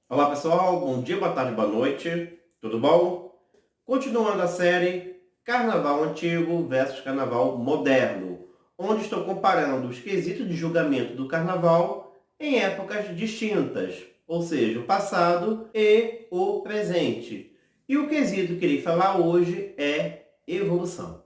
Olá pessoal, bom dia, boa tarde, boa noite, tudo bom? Continuando a série Carnaval Antigo versus Carnaval Moderno, onde estou comparando os quesitos de julgamento do Carnaval em épocas distintas, ou seja, o passado e o presente. E o quesito que irei falar hoje é evolução.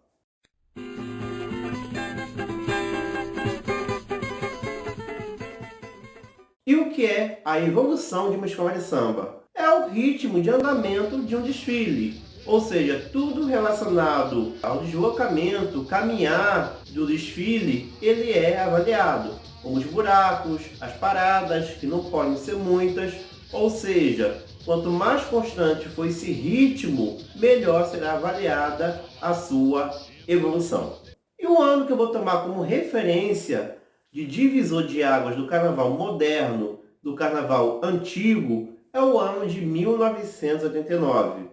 E o que é a evolução de uma escola de samba? É o ritmo de andamento de um desfile, ou seja, tudo relacionado ao deslocamento, caminhar do desfile, ele é avaliado, como os buracos, as paradas, que não podem ser muitas, ou seja, quanto mais constante for esse ritmo, melhor será avaliada a sua evolução. E o ano que eu vou tomar como referência de divisor de águas do carnaval moderno do carnaval antigo é o ano de 1989,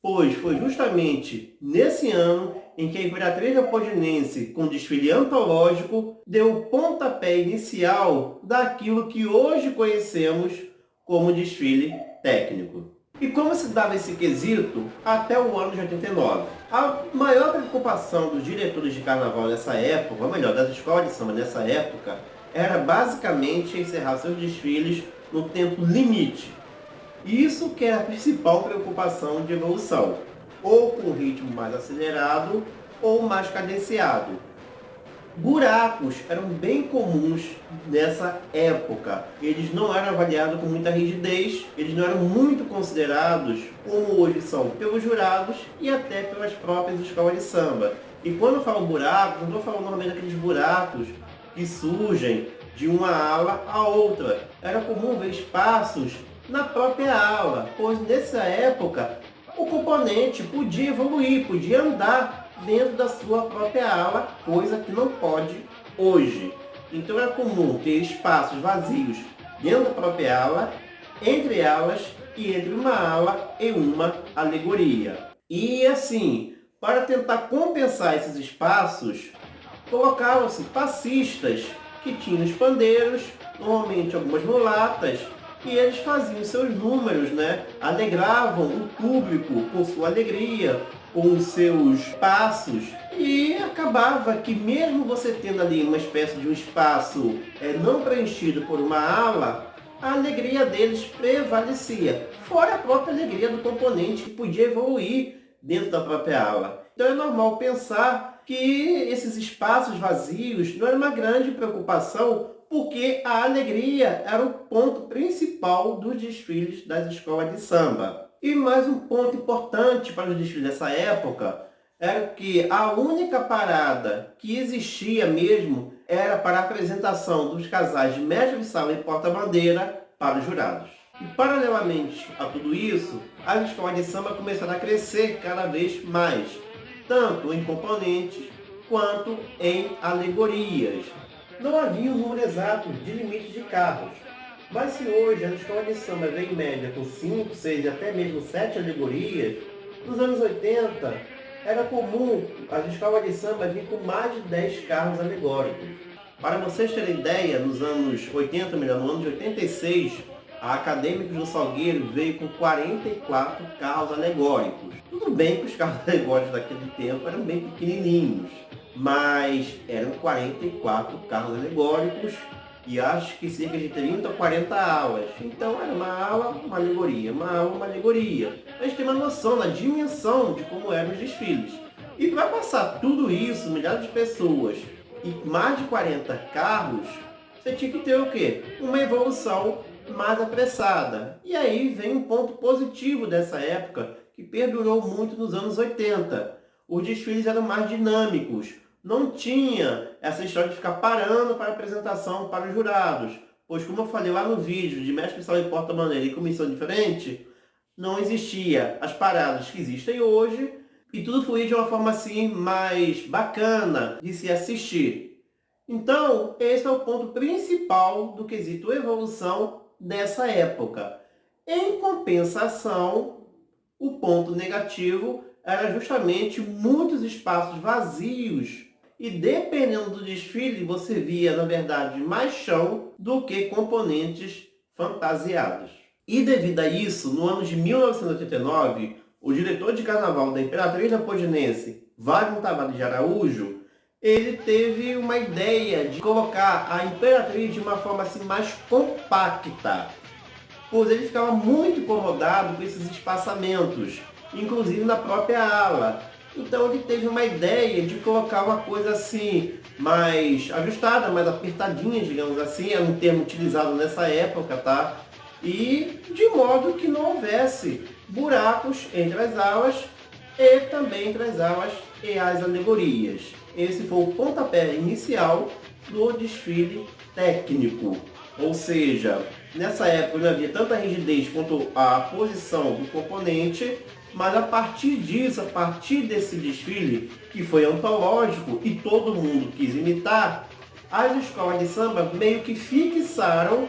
pois foi justamente nesse ano em que a Imperatriz Leopoldinense, com desfile antológico, deu o pontapé inicial daquilo que hoje conhecemos como desfile técnico. E como se dava esse quesito até o ano de 89? A maior preocupação dos diretores de carnaval nessa época, ou melhor, das escolas de samba nessa época, era basicamente encerrar seus desfiles no tempo limite. Isso que é a principal preocupação de evolução, ou com um ritmo mais acelerado ou mais cadenciado. Buracos eram bem comuns nessa época. Eles não eram avaliados com muita rigidez, eles não eram muito considerados como hoje são pelos jurados e até pelas próprias escolas de samba. E quando eu falo buracos, não estou falando normalmente daqueles buracos que surgem de uma ala a outra. Era comum ver espaços na própria ala, pois nessa época o componente podia evoluir, podia andar dentro da sua própria ala, coisa que não pode hoje. Então é comum ter espaços vazios dentro da própria ala, entre alas e entre uma ala e uma alegoria. E assim, para tentar compensar esses espaços, colocavam-se passistas que tinham os pandeiros, normalmente algumas mulatas, e eles faziam seus números, né? Alegravam o público com sua alegria, com os seus passos, e acabava que mesmo você tendo ali uma espécie de um espaço não preenchido por uma ala, a alegria deles prevalecia, fora a própria alegria do componente que podia evoluir dentro da própria ala. Então é normal pensar que esses espaços vazios não era uma grande preocupação, porque a alegria era o ponto principal dos desfiles das escolas de samba. E mais um ponto importante para os desfiles dessa época era que a única parada que existia mesmo era para a apresentação dos casais de mestre de sala e porta-bandeira para os jurados. E paralelamente a tudo isso, as escolas de samba começaram a crescer cada vez mais, tanto em componentes quanto em alegorias. Não havia um número exato de limite de carros, mas se hoje a escola de samba vem em média com 5, 6 e até mesmo 7 alegorias, nos anos 80 era comum as escolas de samba vir com mais de 10 carros alegóricos. Para vocês terem ideia, nos anos 80, melhor, no ano de 86, a Acadêmicos do Salgueiro veio com 44 carros alegóricos. Tudo bem que os carros alegóricos daquele tempo eram bem pequenininhos, mas eram 44 carros alegóricos e acho que cerca de 30 ou 40 alas. Então era uma ala, uma alegoria, uma ala, uma alegoria. A gente tem uma noção da dimensão de como eram os desfiles. E para passar tudo isso, milhares de pessoas e mais de 40 carros, você tinha que ter o quê? Uma evolução mais apressada. E aí vem um ponto positivo dessa época, que perdurou muito nos anos 80. Os desfiles eram mais dinâmicos. Não tinha essa história de ficar parando para apresentação para os jurados. Pois, como eu falei lá no vídeo de mestre, sala e porta-bandeira e comissão diferente, não existia as paradas que existem hoje e tudo fluía de uma forma assim mais bacana de se assistir. Então, esse é o ponto principal do quesito evolução dessa época. Em compensação, o ponto negativo era justamente muitos espaços vazios e dependendo do desfile você via, na verdade, mais chão do que componentes fantasiados. E devido a isso, no ano de 1989, o diretor de carnaval da Imperatriz Leopoldinense, Wagner Tavares de Araújo, ele teve uma ideia de colocar a Imperatriz de uma forma assim mais compacta, pois ele ficava muito incomodado com esses espaçamentos, inclusive na própria ala. Então ele teve uma ideia de colocar uma coisa assim mais ajustada, mais apertadinha, digamos assim, era um termo utilizado nessa época, tá? E de modo que não houvesse buracos entre as alas e também entre as alas e as alegorias. Esse foi o pontapé inicial do desfile técnico. Ou seja, nessa época não havia tanta rigidez quanto a posição do componente, mas a partir disso, a partir desse desfile, que foi antológico e todo mundo quis imitar, as escolas de samba meio que fixaram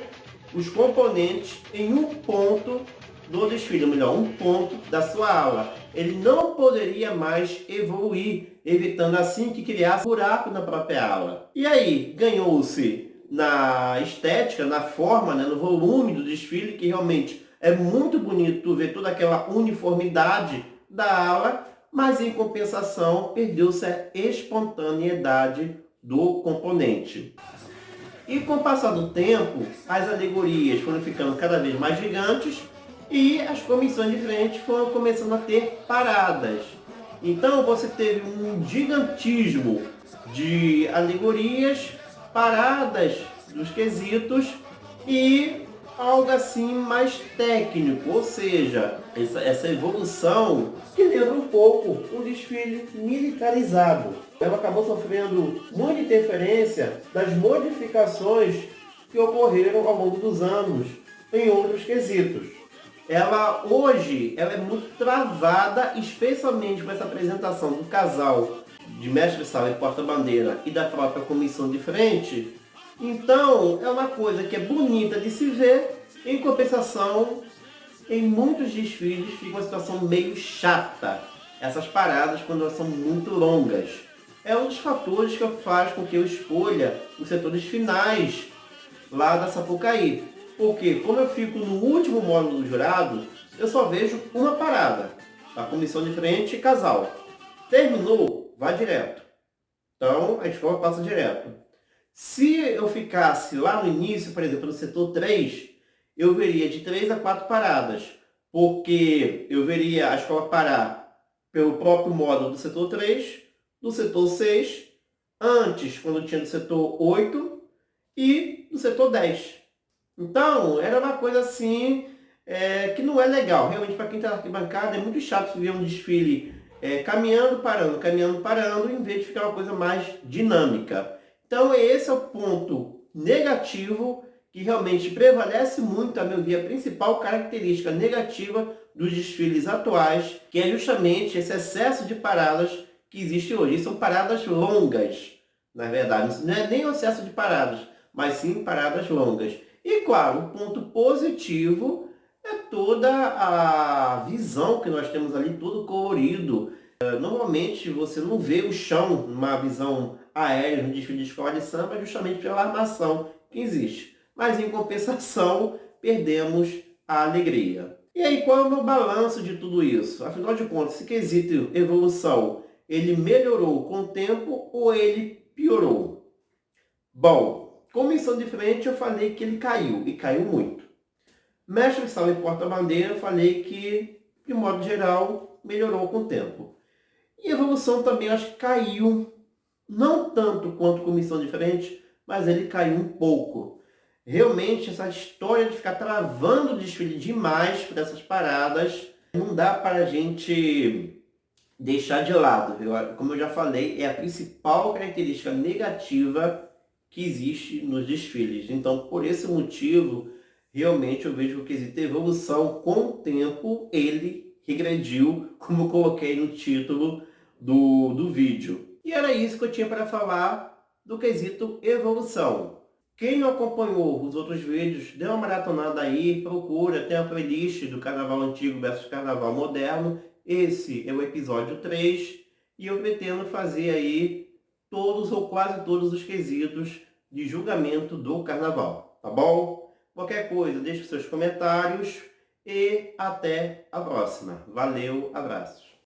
os componentes em um ponto do desfile, ou melhor, um ponto da sua ala. Ele não poderia mais evoluir, evitando assim que criasse buraco na própria ala. E aí, ganhou-se na estética, na forma, né, no volume do desfile, que realmente é muito bonito ver toda aquela uniformidade da ala, mas em compensação perdeu-se a espontaneidade do componente. E com o passar do tempo, as alegorias foram ficando cada vez mais gigantes e as comissões de frente foram começando a ter paradas. Então você teve um gigantismo de alegorias, paradas dos quesitos e algo assim mais técnico, ou seja, essa evolução que lembra um pouco um desfile militarizado. Ela acabou sofrendo muita interferência das modificações que ocorreram ao longo dos anos em outros quesitos. Ela hoje é muito travada, especialmente com essa apresentação do casal de mestre-sala e porta-bandeira e da própria comissão de frente. Então, é uma coisa que é bonita de se ver, em compensação, em muitos desfiles fica uma situação meio chata. Essas paradas quando elas são muito longas. É um dos fatores que faz com que eu escolha os setores finais lá da Sapucaí. Porque, como eu fico no último módulo do jurado, eu só vejo uma parada. A comissão de frente e casal. Terminou, vai direto. Então, a escola passa direto. Se eu ficasse lá no início, por exemplo, no setor 3, eu veria de 3 a 4 paradas. Porque eu veria a escola parar pelo próprio módulo do setor 3, do setor 6, antes, quando tinha do setor 8 e do setor 10. Então, era uma coisa assim, que não é legal. Realmente, para quem está na arquibancada, é muito chato ver um desfile caminhando, parando, em vez de ficar uma coisa mais dinâmica. Então, esse é o ponto negativo que realmente prevalece muito, a meu ver, a principal característica negativa dos desfiles atuais, que é justamente esse excesso de paradas que existe hoje. E são paradas longas, na verdade. Não é nem o excesso de paradas, mas sim paradas longas. E claro, o ponto positivo é toda a visão que nós temos ali, todo colorido. Normalmente você não vê o chão numa visão aérea no desfile de escola de samba, justamente pela armação que existe. Mas em compensação, perdemos a alegria. E aí, qual é o meu balanço de tudo isso? Afinal de contas, esse quesito evolução, ele melhorou com o tempo ou ele piorou? Bom, comissão de frente eu falei que ele caiu, e caiu muito. Mestre de sala e porta-bandeira eu falei que, de modo geral, melhorou com o tempo. E evolução também eu acho que caiu, não tanto quanto comissão de frente, mas ele caiu um pouco. Realmente, essa história de ficar travando o desfile demais por essas paradas, não dá para a gente deixar de lado. Viu? Como eu já falei, é a principal característica negativa que existe nos desfiles. Então, por esse motivo, realmente eu vejo que o quesito evolução, com o tempo, ele regrediu, como eu coloquei no título do vídeo. E era isso que eu tinha para falar do quesito evolução. Quem não acompanhou os outros vídeos, dê uma maratonada aí, procura, tem a playlist do Carnaval Antigo versus Carnaval Moderno. Esse é o episódio 3 e eu pretendo fazer aí todos ou quase todos os quesitos de julgamento do Carnaval, tá bom? Qualquer coisa, deixe seus comentários e até a próxima. Valeu, abraços.